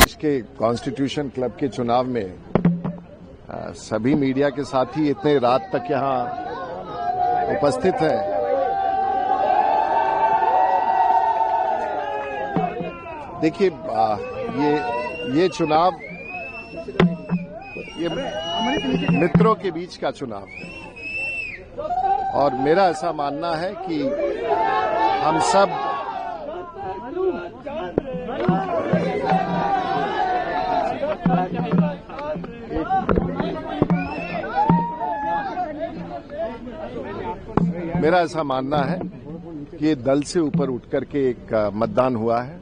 देश के constitution club के चुनाव में सभी मीडिया के साथी इतने रात तक यहां उपस्थित हैं। देखिए, ये चुनाव ये मित्रों के बीच का चुनाव है और मेरा ऐसा मानना है कि हम सब मेरा ऐसा मानना है कि ये दल से ऊपर उठकर के एक मतदान हुआ है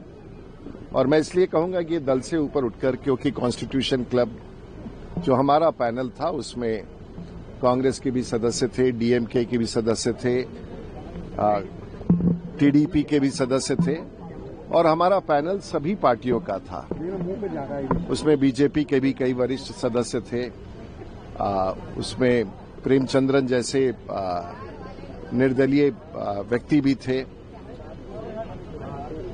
और मैं इसलिए कहूंगा कि ये दल से ऊपर उठकर, क्योंकि कॉन्स्टिट्यूशन क्लब जो हमारा पैनल था उसमें कांग्रेस के भी सदस्य थे, डीएमके के भी सदस्य थे, टीडीपी के भी सदस्य थे और हमारा पैनल सभी पार्टियों का था। उसमें बीजेपी के भी कई वरिष्ठ सदस्य थे, उसमें प्रेमचंद्रन जैसे निर्दलीय व्यक्ति भी थे,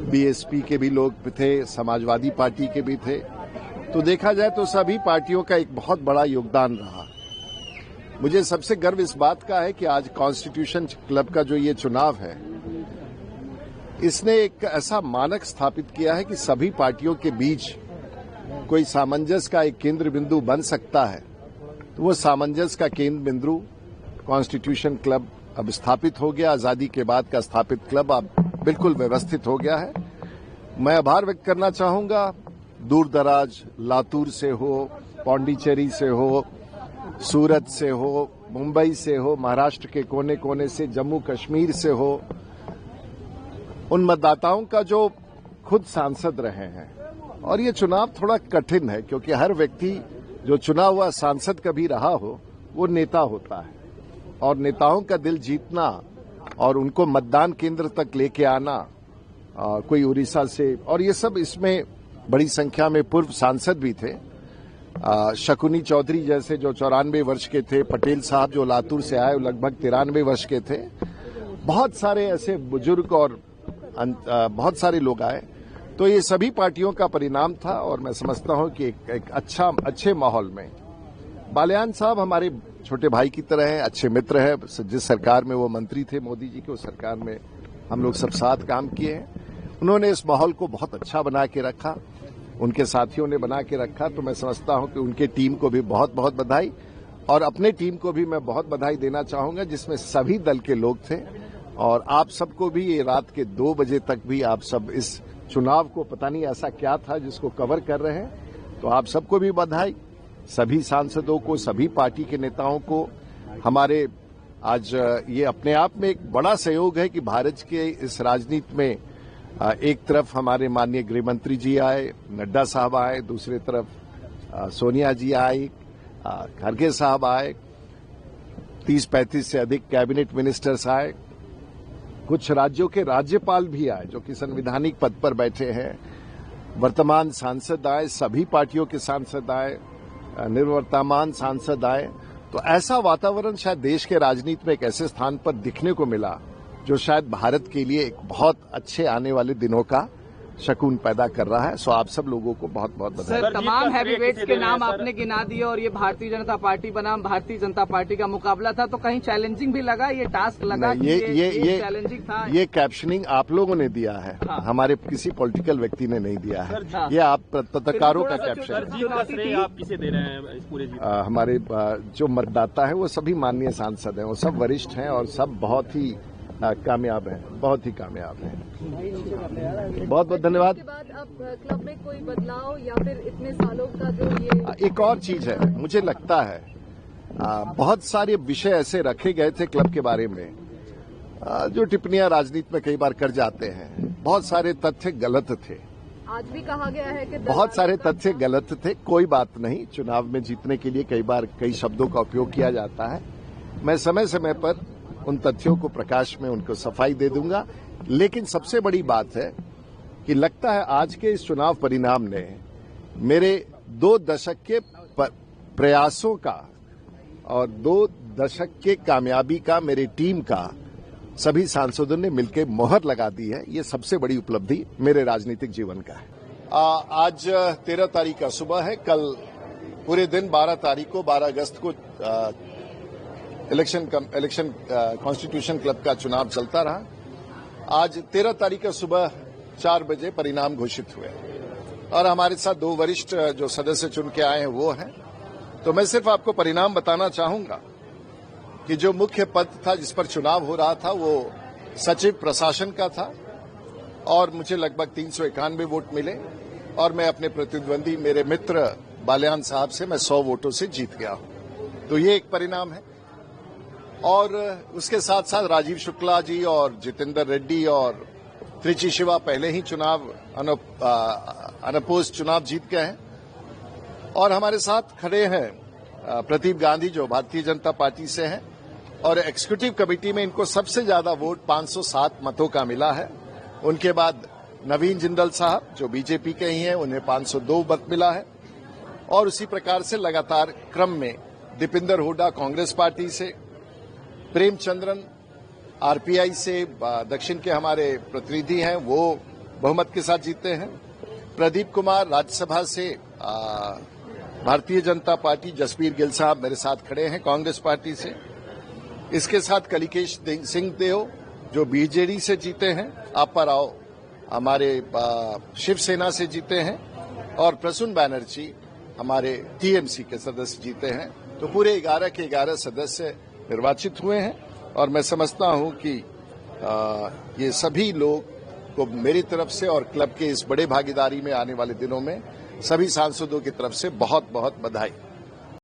बीएसपी के भी लोग थे, समाजवादी पार्टी के भी थे। तो देखा जाए तो सभी पार्टियों का एक बहुत बड़ा योगदान रहा। मुझे सबसे गर्व इस बात का है कि आज कॉन्स्टिट्यूशन क्लब का जो ये चुनाव है, इसने एक ऐसा मानक स्थापित किया है कि सभी पार्टियों के बीच कोई सामंजस्य का एक केंद्र बिंदु बन सकता है। तो वो सामंजस्य का केंद्र बिंदु कॉन्स्टिट्यूशन क्लब अब स्थापित हो गया। आजादी के बाद का स्थापित क्लब अब बिल्कुल व्यवस्थित हो गया है। मैं आभार व्यक्त करना चाहूंगा, दूर दराज लातूर से हो, पौंडीचेरी से हो, सूरत से हो, मुंबई से हो, महाराष्ट्र के कोने कोने से, जम्मू कश्मीर से हो, उन मतदाताओं का जो खुद सांसद रहे हैं। और ये चुनाव थोड़ा कठिन है क्योंकि हर व्यक्ति जो चुना हुआ सांसद कभी रहा हो वो नेता होता है और नेताओं का दिल जीतना और उनको मतदान केंद्र तक लेके आना, कोई उड़ीसा से, और ये सब इसमें बड़ी संख्या में पूर्व सांसद भी थे। शकुनी चौधरी जैसे जो 94 वर्ष के थे, पटेल साहब जो लातूर से आए लगभग 93 वर्ष के थे। बहुत सारे ऐसे बुजुर्ग और बहुत सारे लोग आए। तो ये सभी पार्टियों का परिणाम था और मैं समझता हूं कि एक अच्छे माहौल में बालियान साहब हमारे छोटे भाई की तरह हैं, अच्छे मित्र हैं। जिस सरकार में वो मंत्री थे मोदी जी के, उस सरकार में हम लोग सब साथ काम किए हैं। उन्होंने इस माहौल को बहुत अच्छा बना के रखा, उनके साथियों ने बना के रखा। तो मैं समझता हूं कि उनके टीम को भी बहुत बहुत बधाई और अपने टीम को भी मैं बहुत बधाई देना चाहूंगा जिसमें सभी दल के लोग थे। और आप सबको भी ये रात के 2 बजे तक भी आप सब इस चुनाव को, पता नहीं ऐसा क्या था जिसको कवर कर रहे हैं, तो आप सबको भी बधाई, सभी सांसदों को, सभी पार्टी के नेताओं को। हमारे आज ये अपने आप में एक बड़ा सहयोग है कि भारत के इस राजनीति में एक तरफ हमारे माननीय गृह मंत्री जी आए, नड्डा साहब आए, दूसरी तरफ सोनिया जी आई, खड़गे साहब आए, 30-35 से अधिक कैबिनेट मिनिस्टर्स आए, कुछ राज्यों के राज्यपाल भी आए जो कि संवैधानिक पद पर बैठे हैं, वर्तमान सांसद आए, सभी पार्टियों के सांसद आए, निवर्तमान सांसद आए। तो ऐसा वातावरण शायद देश के राजनीति में एक ऐसे स्थान पर दिखने को मिला जो शायद भारत के लिए एक बहुत अच्छे आने वाले दिनों का शकुन पैदा कर रहा है। सो आप सब लोगों को बहुत बहुत बधाई। सर, तमाम हैवीवेट्स के नाम आपने गिना दिए और ये भारतीय जनता पार्टी बनाम भारतीय जनता पार्टी का मुकाबला था, तो कहीं चैलेंजिंग भी लगा, ये टास्क लगा? ये चैलेंजिंग था? ये कैप्शनिंग आप लोगों ने दिया है। हाँ। हमारे किसी पॉलिटिकल व्यक्ति ने नहीं दिया है। हाँ। ये आप पत्रकारों का कैप्शन आप किसे दे रहे हैं इस पूरे जीत? हमारे जो मतदाता है वो सभी माननीय सांसद हैं, वो सब वरिष्ठ हैं और सब बहुत ही कामयाब है, बहुत ही कामयाब है। बहुत बहुत धन्यवाद। इसके बाद अब क्लब में कोई बदलाव या फिर इतने सालों का जो ये एक और चीज है, मुझे लगता है बहुत सारे विषय ऐसे रखे गए थे क्लब के बारे में जो टिप्पणियां राजनीति में कई बार कर जाते हैं। बहुत सारे तथ्य गलत थे। आज भी कहा गया है कि बहुत सारे तथ्य गलत थे। कोई बात नहीं, चुनाव में जीतने के लिए कई बार कई शब्दों का उपयोग किया जाता है। मैं समय समय पर उन तथ्यों को प्रकाश में उनको सफाई दे दूंगा। लेकिन सबसे बड़ी बात है कि लगता है आज के इस चुनाव परिणाम ने मेरे 2 दशक के प्रयासों का और 2 दशक के कामयाबी का, मेरी टीम का, सभी सांसदों ने मिलकर मोहर लगा दी है। ये सबसे बड़ी उपलब्धि मेरे राजनीतिक जीवन का है। आज 13 तारीख का सुबह है। कल पूरे दिन 12 तारीख को 12 अगस्त को इलेक्शन कॉन्स्टिट्यूशन क्लब का चुनाव चलता रहा। आज 13 तारीख का सुबह 4 बजे परिणाम घोषित हुए और हमारे साथ 2 वरिष्ठ जो सदस्य चुन के आए हैं वो हैं। तो मैं सिर्फ आपको परिणाम बताना चाहूंगा कि जो मुख्य पद था जिस पर चुनाव हो रहा था वो सचिव प्रशासन का था और मुझे लगभग 391 वोट मिले और मैं अपने प्रतिद्वंदी मेरे मित्र बाल्यान साहब से मैं 100 वोटों से जीत गया हूं। तो ये एक परिणाम है। और उसके साथ साथ राजीव शुक्ला जी और जितेंद्र रेड्डी और त्रिची शिवा पहले ही चुनाव अनपोज चुनाव जीत गए हैं। और हमारे साथ खड़े हैं प्रदीप गांधी जो भारतीय जनता पार्टी से हैं और एग्जीक्यूटिव कमेटी में इनको सबसे ज्यादा वोट 507 मतों का मिला है। उनके बाद नवीन जिंदल साहब जो बीजेपी के ही हैं उन्हें 502 मत मिला है। और उसी प्रकार से लगातार क्रम में दीपिंदर हुड्डा कांग्रेस पार्टी से, प्रेमचंद्रन आरपीआई से दक्षिण के हमारे प्रतिनिधि हैं वो बहुमत के साथ जीते हैं। प्रदीप कुमार राज्यसभा से भारतीय जनता पार्टी जसबीर गिल साहब मेरे साथ खड़े हैं कांग्रेस पार्टी से। इसके साथ कलिकेश सिंह देव जो बीजेडी से जीते हैं, आपा राव हमारे शिवसेना से जीते हैं और प्रसून बैनर्जी हमारे टीएमसी के सदस्य जीते हैं। तो पूरे 11 के 11 सदस्य निर्वाचित हुए हैं और मैं समझता हूं कि ये सभी लोग को मेरी तरफ से और क्लब के इस बड़े भागीदारी में आने वाले दिनों में सभी सांसदों की तरफ से बहुत बहुत बधाई।